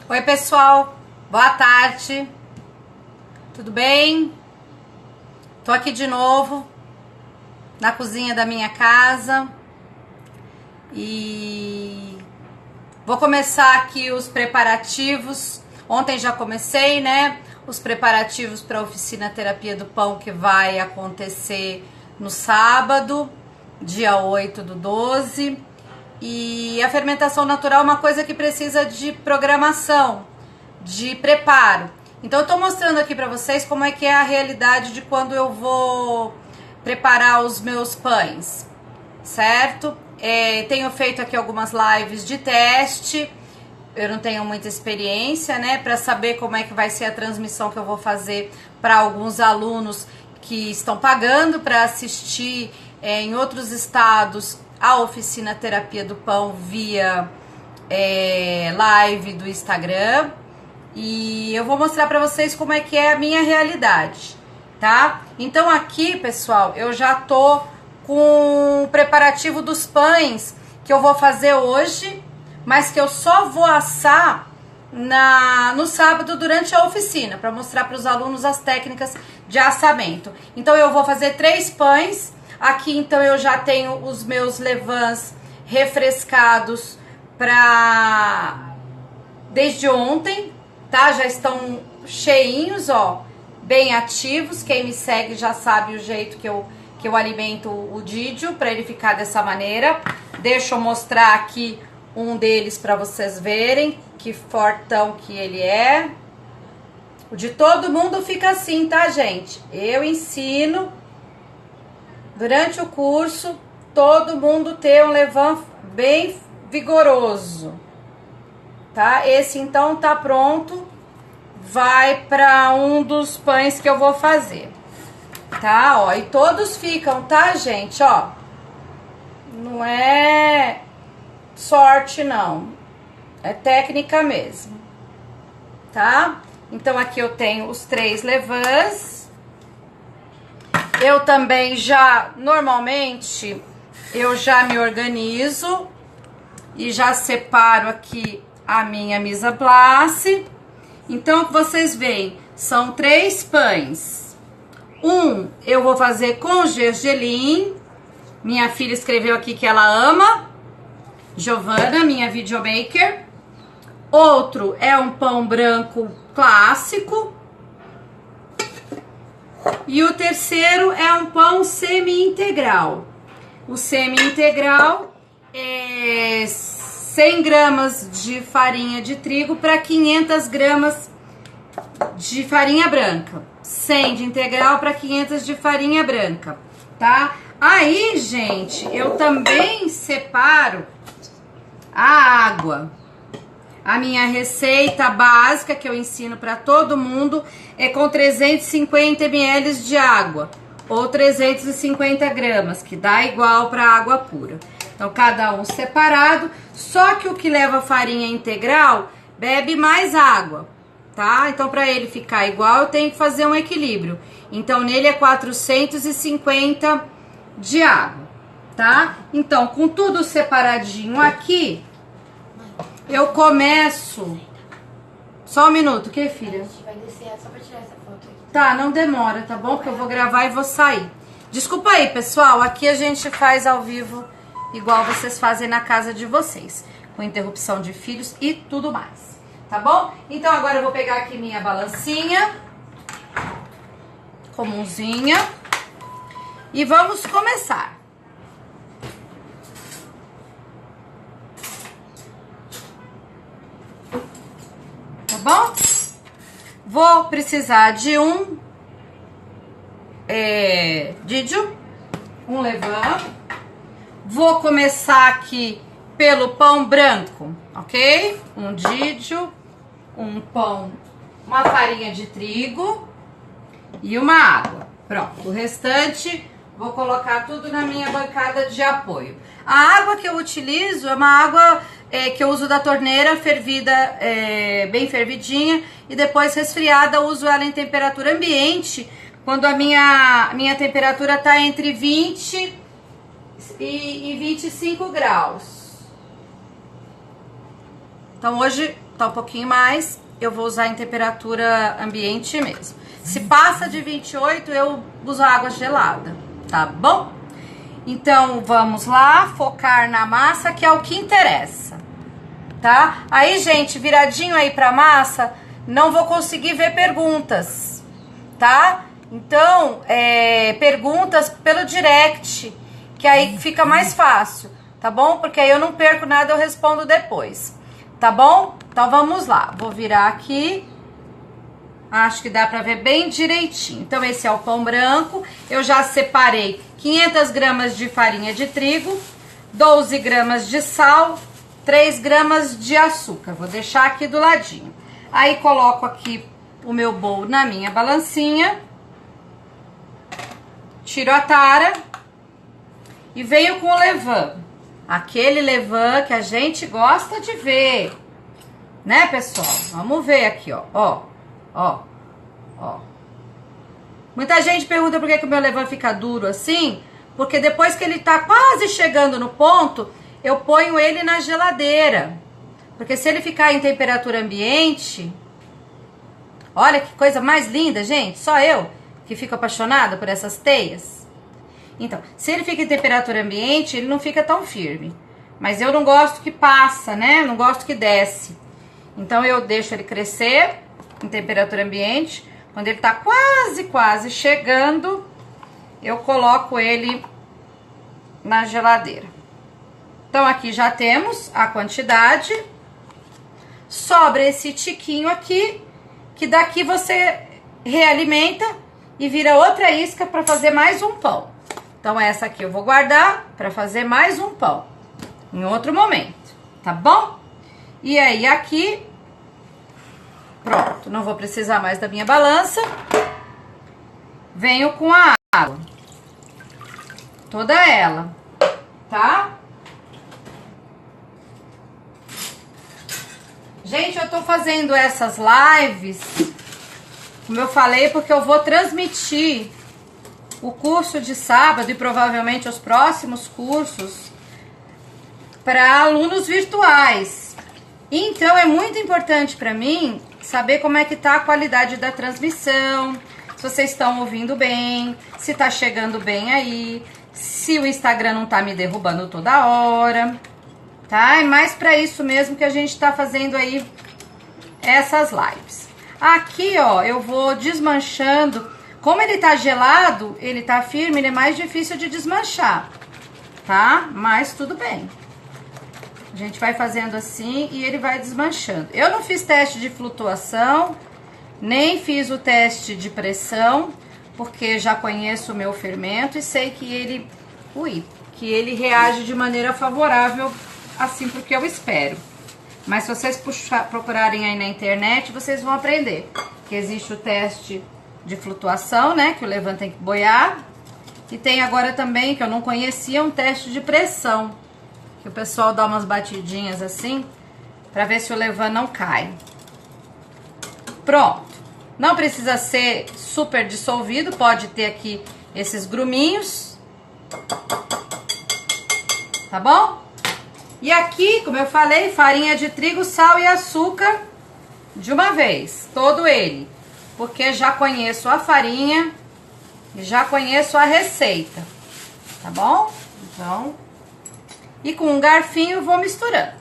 Oi, pessoal. Boa tarde. Tudo bem? Tô aqui de novo na cozinha da minha casa e vou começar aqui os preparativos. Ontem já comecei, né? Os preparativos para a oficina Terapia do Pão que vai acontecer no sábado, dia 8/12. E a fermentação natural é uma coisa que precisa de programação, de preparo. Então eu tô mostrando aqui para vocês como é que é a realidade de quando eu vou preparar os meus pães, certo? Tenho feito aqui algumas lives de teste. Eu não tenho muita experiência, né, para saber como é que vai ser a transmissão que eu vou fazer para alguns alunos que estão pagando para assistir em outros estados a oficina Terapia do Pão via live do Instagram. E eu vou mostrar para vocês como é que é a minha realidade, tá? Então aqui, pessoal, eu já tô com o preparativo dos pães que eu vou fazer hoje, mas que eu só vou assar no sábado durante a oficina, para mostrar para os alunos as técnicas de assamento. Então eu vou fazer 3 pães. Aqui então eu já tenho os meus levains refrescados desde ontem, tá? Já estão cheinhos, ó, bem ativos. Quem me segue já sabe o jeito que eu alimento o Didio para ele ficar dessa maneira. Deixa eu mostrar aqui um deles para vocês verem que fortão que ele é. O de todo mundo fica assim, tá, gente? Eu ensino durante o curso todo mundo ter um levain bem vigoroso, tá? Esse então tá pronto, vai para um dos pães que eu vou fazer, tá? Ó, e todos ficam, tá, gente? Ó, não é sorte não, é técnica mesmo, tá? Então aqui eu tenho os 3 levains. Eu também normalmente eu já me organizo e já separo aqui a minha mise en place. Então, vocês veem, são 3 pães. Um eu vou fazer com gergelim. Minha filha escreveu aqui que ela ama. Giovana, minha videomaker. Outro é um pão branco clássico. E o terceiro é um pão semi-integral. O semi-integral é 100 gramas de farinha de trigo para 500 gramas de farinha branca. 100 de integral para 500 de farinha branca, tá? Aí, gente, eu também separo a água. A minha receita básica que eu ensino para todo mundo é com 350 ml de água ou 350 gramas, que dá igual para água pura. Então, cada um separado, só que o que leva farinha integral bebe mais água, tá? Então, para ele ficar igual, eu tenho que fazer um equilíbrio. Então, nele é 450 de água, tá? Então, com tudo separadinho aqui, eu começo. Só um minuto, o que, filha? A gente vai descer só pra tirar essa foto aqui. Tá, não demora, tá bom? Porque eu vou gravar e vou sair. Desculpa aí, pessoal. Aqui a gente faz ao vivo igual vocês fazem na casa de vocês, com interrupção de filhos e tudo mais, tá bom? Então agora eu vou pegar aqui minha balancinha comunzinha e vamos começar. Tá bom? Vou precisar de um Didio, um levain. Vou começar aqui pelo pão branco, ok? Um Didio, um pão, uma farinha de trigo e uma água. Pronto, o restante vou colocar tudo na minha bancada de apoio. A água que eu utilizo é uma água que eu uso da torneira, fervida, bem fervidinha, e depois resfriada. Eu uso ela em temperatura ambiente, quando a minha temperatura tá entre 20 e 25 graus. Então hoje tá um pouquinho mais, eu vou usar em temperatura ambiente mesmo. Se passa de 28, eu uso água gelada, tá bom? Então vamos lá, focar na massa, que é o que interessa, tá? Aí, gente, viradinho aí pra massa, não vou conseguir ver perguntas, tá? Então, perguntas pelo direct, que aí fica mais fácil, tá bom? Porque aí eu não perco nada, eu respondo depois, tá bom? Então vamos lá, vou virar aqui, acho que dá pra ver bem direitinho. Então esse é o pão branco, eu já separei 500 gramas de farinha de trigo, 12 gramas de sal, 3 gramas de açúcar, vou deixar aqui do ladinho. Aí coloco aqui o meu bowl na minha balancinha, tiro a tara e venho com o levain. Aquele levain que a gente gosta de ver, né, pessoal? Vamos ver aqui, ó. Muita gente pergunta por que o meu levain fica duro assim, porque depois que ele tá quase chegando no ponto, eu ponho ele na geladeira. Porque se ele ficar em temperatura ambiente, olha que coisa mais linda, gente, só eu que fico apaixonada por essas teias. Então, se ele fica em temperatura ambiente, ele não fica tão firme. Mas eu não gosto que passa, né? Não gosto que desce. Então, eu deixo ele crescer em temperatura ambiente. Quando ele tá quase chegando, eu coloco ele na geladeira. Então, aqui já temos a quantidade. Sobra esse tiquinho aqui, que daqui você realimenta e vira outra isca para fazer mais um pão. Então, essa aqui eu vou guardar para fazer mais um pão em outro momento, tá bom? E aí, aqui, pronto, não vou precisar mais da minha balança. Venho com a água, toda ela, tá? Gente, eu tô fazendo essas lives, como eu falei, porque eu vou transmitir o curso de sábado e provavelmente os próximos cursos para alunos virtuais. Então, é muito importante para mim saber como é que tá a qualidade da transmissão, se vocês estão ouvindo bem, se tá chegando bem aí, se o Instagram não tá me derrubando toda hora, tá? É mais para isso mesmo que a gente tá fazendo aí essas lives. Aqui, ó, eu vou desmanchando. Como ele tá gelado, ele tá firme, ele é mais difícil de desmanchar, tá? Mas tudo bem. A gente vai fazendo assim e ele vai desmanchando. Eu não fiz teste de flutuação, nem fiz o teste de pressão, porque já conheço o meu fermento e sei que ele reage de maneira favorável, assim, porque eu espero. Mas se vocês procurarem aí na internet, vocês vão aprender que existe o teste de flutuação, né, que o levain tem que boiar. E tem agora também, que eu não conhecia, um teste de pressão, que o pessoal dá umas batidinhas assim, pra ver se o levain não cai. Pronto. Não precisa ser super dissolvido, pode ter aqui esses gruminhos, tá bom? E aqui, como eu falei, farinha de trigo, sal e açúcar de uma vez, todo ele. Porque já conheço a farinha e já conheço a receita, tá bom? Então, e com um garfinho vou misturando.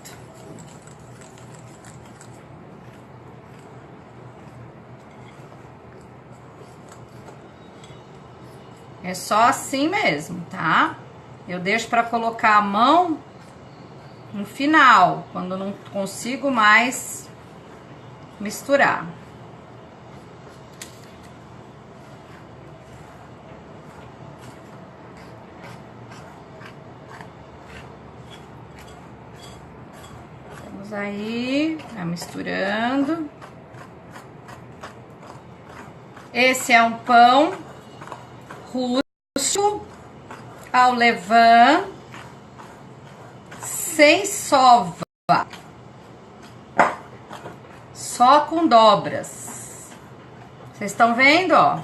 É só assim mesmo, tá? Eu deixo para colocar a mão no final, quando não consigo mais misturar. Vamos aí, vai misturando. Esse é um pão rústico ao levain, sem sova, só com dobras. Vocês estão vendo, ó?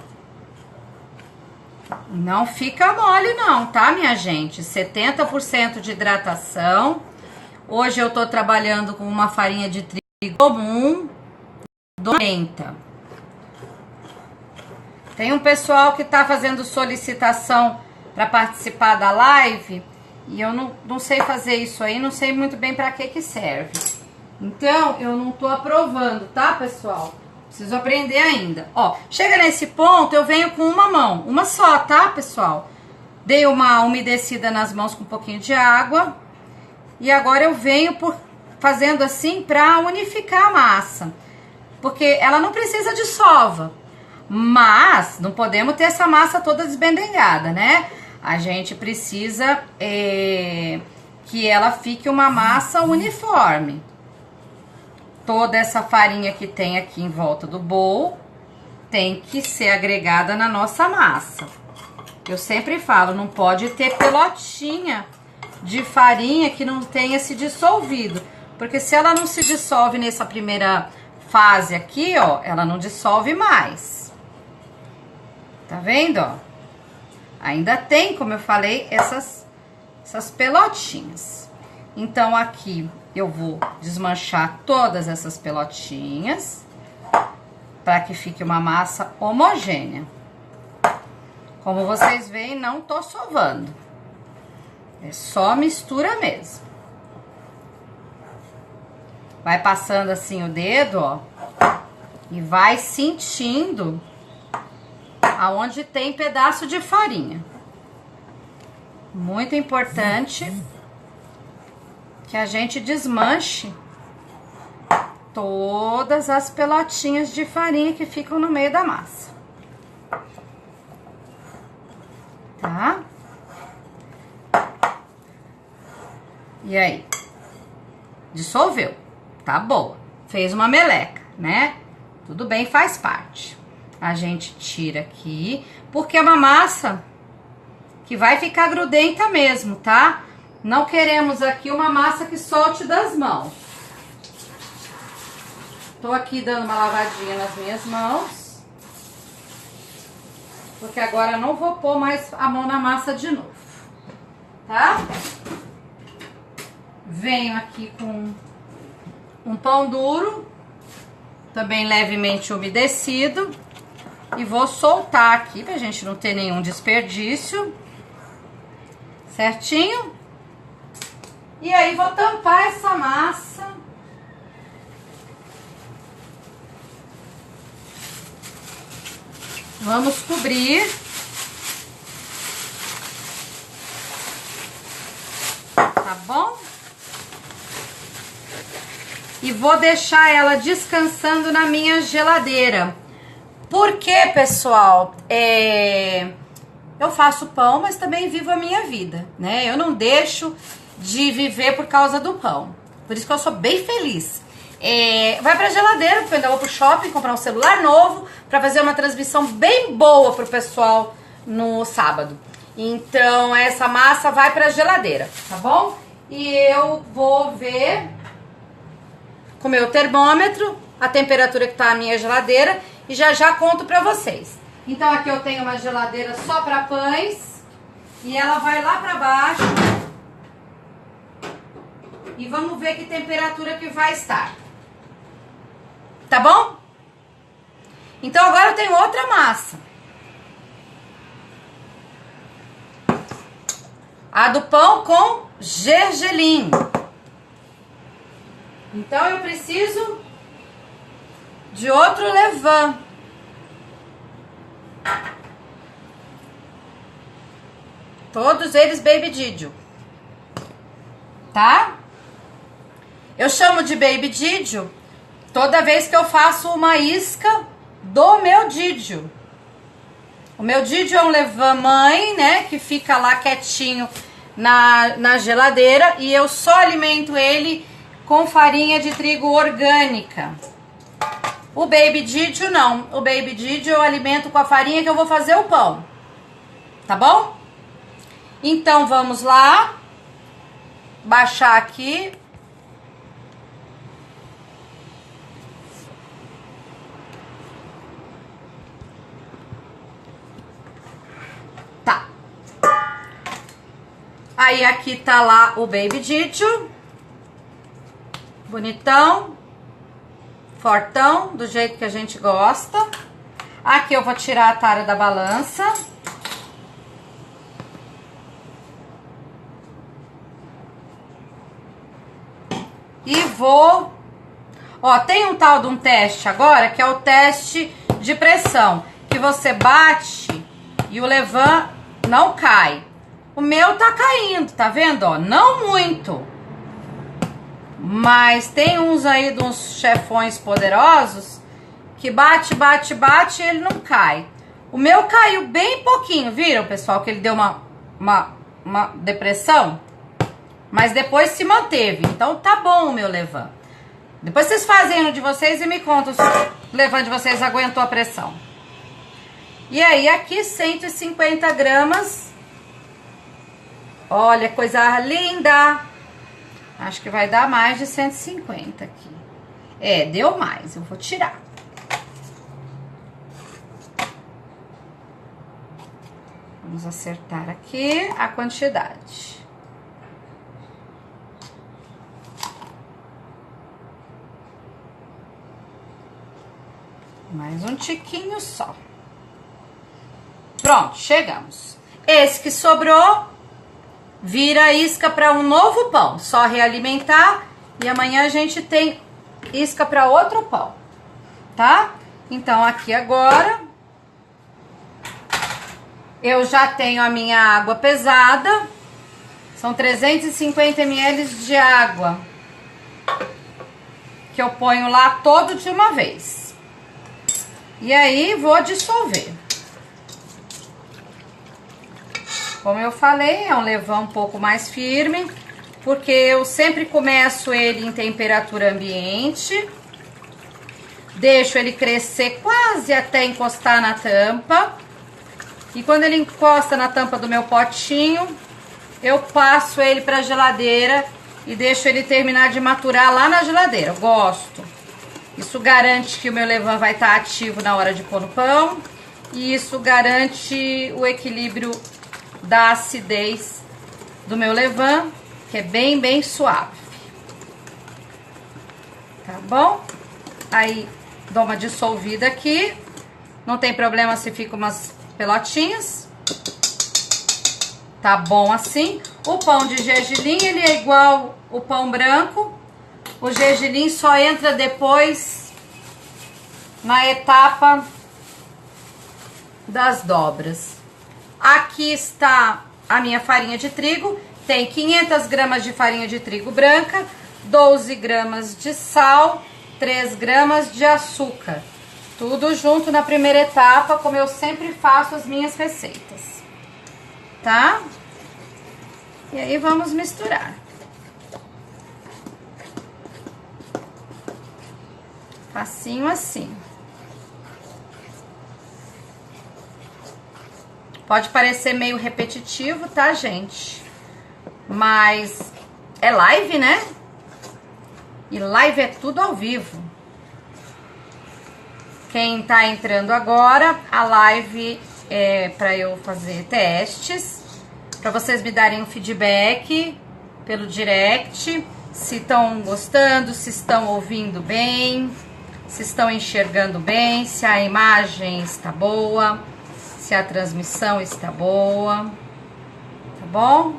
Não fica mole não, tá, minha gente? 70% de hidratação. Hoje eu tô trabalhando com uma farinha de trigo comum, 90. Tem um pessoal que tá fazendo solicitação para participar da live e eu não sei fazer isso aí, não sei muito bem para que serve. Então, eu não tô aprovando, tá, pessoal? Preciso aprender ainda. Ó, chega nesse ponto, eu venho com uma mão, uma só, tá, pessoal? Dei uma umedecida nas mãos com um pouquinho de água. E agora eu venho fazendo assim para unificar a massa. Porque ela não precisa de sova. Mas não podemos ter essa massa toda desbendengada, né? A gente precisa que ela fique uma massa uniforme. Toda essa farinha que tem aqui em volta do bowl tem que ser agregada na nossa massa. Eu sempre falo, não pode ter pelotinha de farinha que não tenha se dissolvido. Porque se ela não se dissolve nessa primeira fase aqui, ó, ela não dissolve mais. Tá vendo, ó? Ainda tem, como eu falei, essas pelotinhas. Então, aqui eu vou desmanchar todas essas pelotinhas para que fique uma massa homogênea. Como vocês veem, não tô sovando. É só mistura mesmo. Vai passando assim o dedo, ó, e vai sentindo aonde tem pedaço de farinha. Muito importante que a gente desmanche todas as pelotinhas de farinha que ficam no meio da massa. Tá? E aí? Dissolveu. Tá boa. Fez uma meleca, né? Tudo bem, faz parte. A gente tira aqui, porque é uma massa que vai ficar grudenta mesmo, tá? Não queremos aqui uma massa que solte das mãos. Tô aqui dando uma lavadinha nas minhas mãos. Porque agora eu não vou pôr mais a mão na massa de novo. Tá? Venho aqui com um pão duro, também levemente umedecido. E vou soltar aqui pra gente não ter nenhum desperdício. Certinho? E aí vou tampar essa massa. Vamos cobrir. Tá bom? E vou deixar ela descansando na minha geladeira. Porque, pessoal, eu faço pão, mas também vivo a minha vida, né? Eu não deixo de viver por causa do pão. Por isso que eu sou bem feliz. Vai pra geladeira, porque eu ainda vou pro shopping comprar um celular novo pra fazer uma transmissão bem boa pro pessoal no sábado. Então, essa massa vai pra geladeira, tá bom? E eu vou ver com o meu termômetro a temperatura que tá a minha geladeira e já conto pra vocês. Então, aqui eu tenho uma geladeira só pra pães e ela vai lá pra baixo. E vamos ver que temperatura que vai estar. Tá bom? Então, agora eu tenho outra massa. A do pão com gergelim. Então, eu preciso de outro levain. Todos eles Baby Didio. Tá? Eu chamo de Baby Didio toda vez que eu faço uma isca do meu Didio. O meu Didio é um levain mãe, né? Que fica lá quietinho na geladeira. E eu só alimento ele com farinha de trigo orgânica. O Baby Didio não. O Baby Didio eu alimento com a farinha que eu vou fazer o pão. Tá bom? Então vamos lá. Baixar aqui. Tá. Aí aqui tá lá o Baby Didio. bonitão, fortão, do jeito que a gente gosta. Aqui eu vou tirar a tara da balança. E vou... Ó, tem um tal de um teste agora, que é o teste de pressão. Que você bate e o levain não cai. O meu tá caindo, tá vendo? Ó, não muito. Mas tem uns aí de uns chefões poderosos que bate, bate, bate e ele não cai. O meu caiu bem pouquinho, viram, pessoal? Que ele deu uma depressão. Mas depois se manteve. Então tá bom o meu levain. Depois vocês fazem no de vocês e me contam se o levain de vocês aguentou a pressão. E aí aqui 150 gramas. Olha, coisa linda. Acho que vai dar mais de 150 aqui. É, deu mais. Eu vou tirar. Vamos acertar aqui a quantidade. Mais um tiquinho só. Pronto, chegamos. Esse que sobrou, vira a isca para um novo pão. Só realimentar e amanhã a gente tem isca para outro pão, tá? Então, aqui agora, eu já tenho a minha água pesada. São 350 ml de água que eu ponho lá todo de uma vez. E aí, vou dissolver. Como eu falei, é um levain um pouco mais firme, porque eu sempre começo ele em temperatura ambiente. Deixo ele crescer quase até encostar na tampa. E quando ele encosta na tampa do meu potinho, eu passo ele para a geladeira e deixo ele terminar de maturar lá na geladeira. Eu gosto. Isso garante que o meu levain vai estar ativo na hora de pôr no pão. E isso garante o equilíbrio da acidez do meu levain, que é bem suave. Tá bom? Aí, dou uma dissolvida aqui. Não tem problema se fica umas pelotinhas. Tá bom assim. O pão de gergelim, ele é igual o pão branco. O gergelim só entra depois na etapa das dobras. Aqui está a minha farinha de trigo. Tem 500 gramas de farinha de trigo branca, 12 gramas de sal, 3 gramas de açúcar. Tudo junto na primeira etapa, como eu sempre faço as minhas receitas. Tá? E aí vamos misturar. Facinho assim. Pode parecer meio repetitivo, tá, gente? Mas é live, né? E live é tudo ao vivo. Quem tá entrando agora, a live é para eu fazer testes, para vocês me darem um feedback pelo direct, se estão gostando, se estão ouvindo bem, se estão enxergando bem, se a imagem está boa, se a transmissão está boa, tá bom?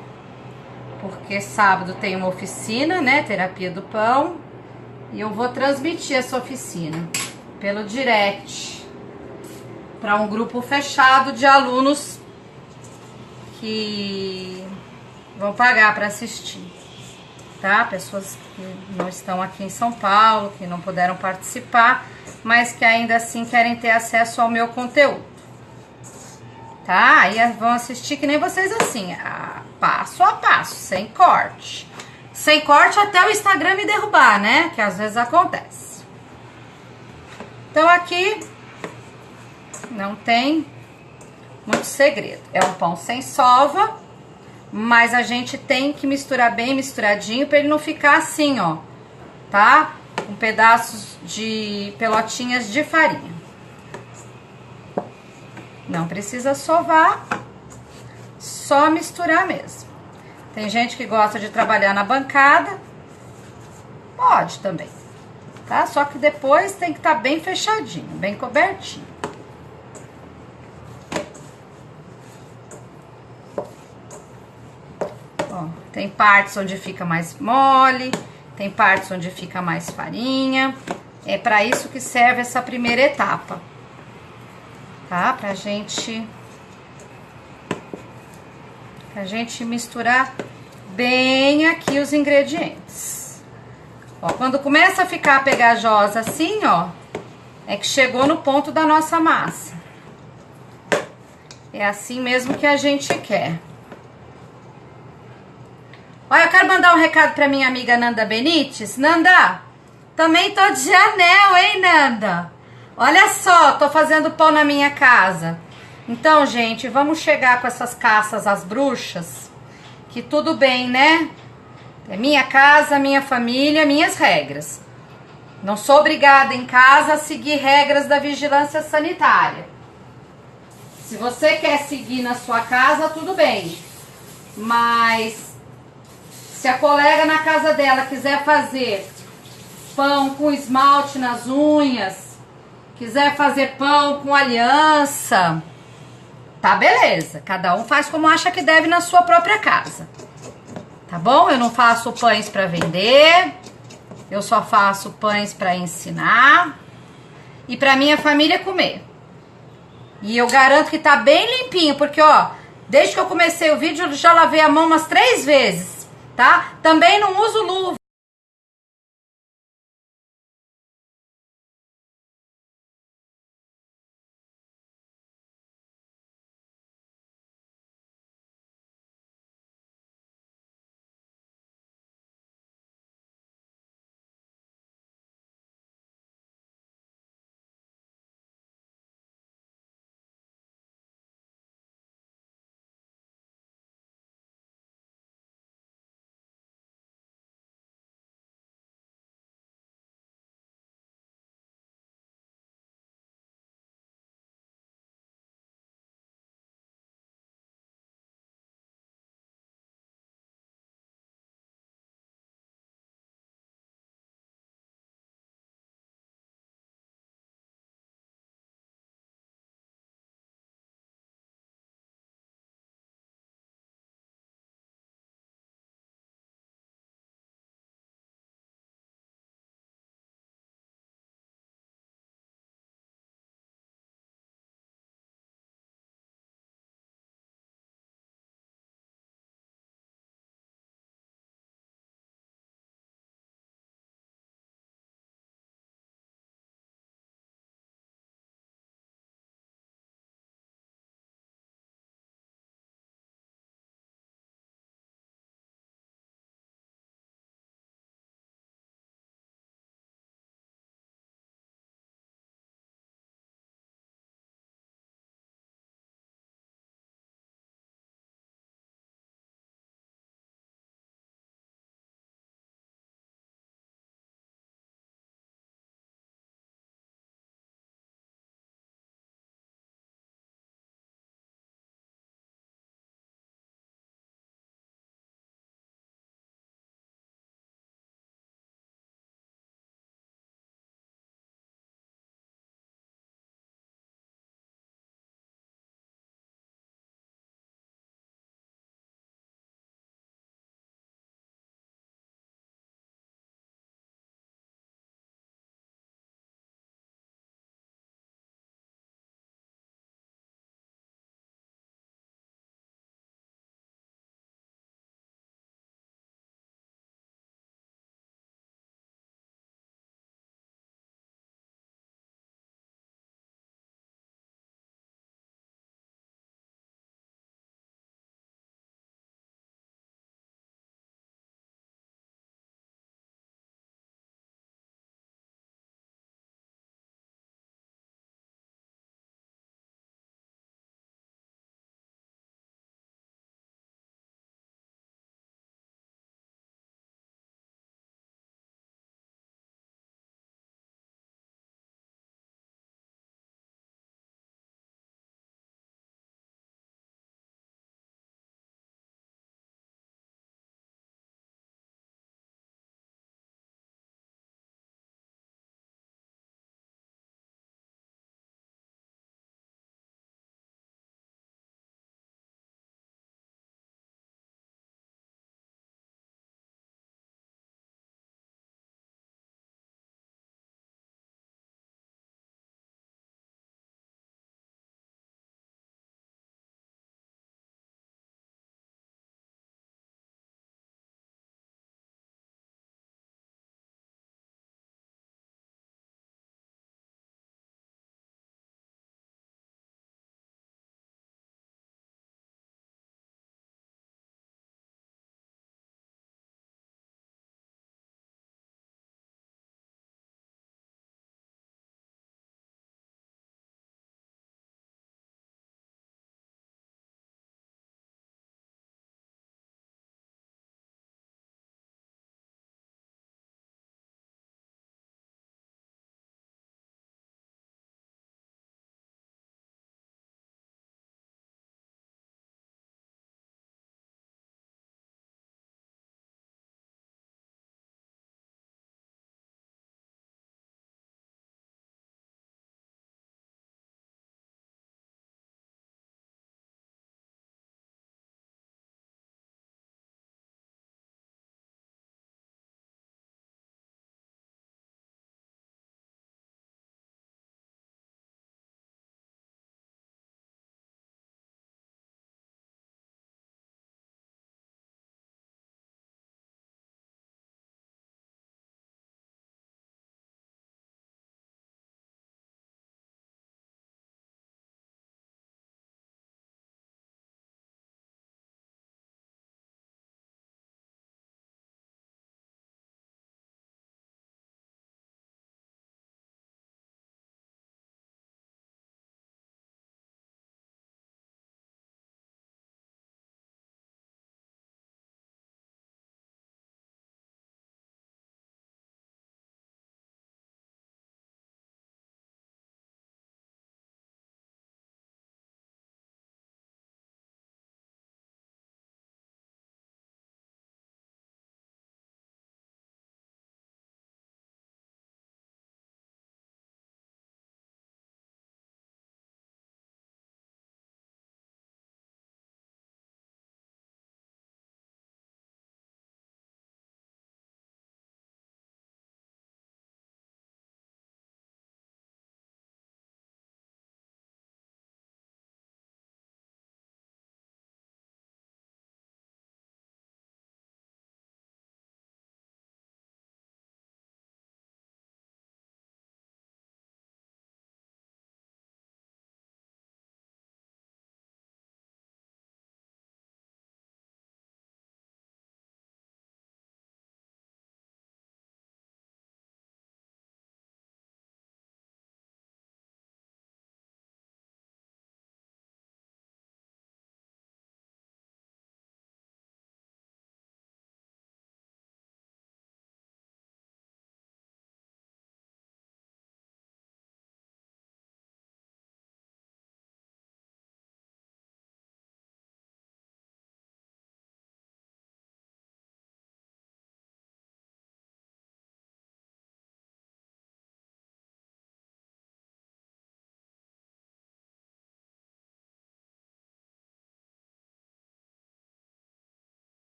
Porque sábado tem uma oficina, né, terapia do pão, e eu vou transmitir essa oficina pelo direct para um grupo fechado de alunos que vão pagar para assistir, tá? Pessoas que não estão aqui em São Paulo, que não puderam participar, mas que ainda assim querem ter acesso ao meu conteúdo, tá? Aí vão assistir que nem vocês assim, passo a passo, sem corte. Sem corte até o Instagram me derrubar, né? Que às vezes acontece. Então aqui não tem muito segredo. É um pão sem sova, mas a gente tem que misturar bem misturadinho para ele não ficar assim, ó, tá? Com pedaços de pelotinhas de farinha. Não precisa sovar, só misturar mesmo. Tem gente que gosta de trabalhar na bancada, Pode também, tá? Só que depois tem que estar bem fechadinho, bem cobertinho. Ó, tem partes onde fica mais mole, tem partes onde fica mais farinha. É para isso que serve essa primeira etapa, tá? Pra gente misturar bem aqui os ingredientes. Ó, quando começa a ficar pegajosa assim, ó, é que chegou no ponto da nossa massa. É assim mesmo que a gente quer. Olha, eu quero mandar um recado pra minha amiga Nanda Benites. Nanda, também tô de anel, hein, Nanda? Olha só, tô fazendo pão na minha casa. Então, gente, vamos chegar com essas caças às bruxas, que tudo bem, né? É minha casa, minha família, minhas regras. Não sou obrigada em casa a seguir regras da vigilância sanitária. Se você quer seguir na sua casa, tudo bem. Mas se a colega na casa dela quiser fazer pão com esmalte nas unhas, quiser fazer pão com aliança, tá beleza. Cada um faz como acha que deve na sua própria casa. Tá bom? Eu não faço pães para vender. Eu só faço pães para ensinar e para minha família comer. E eu garanto que tá bem limpinho, porque ó, desde que eu comecei o vídeo eu já lavei a mão umas 3 vezes, tá? Também não uso luva.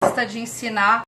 gosta de ensinar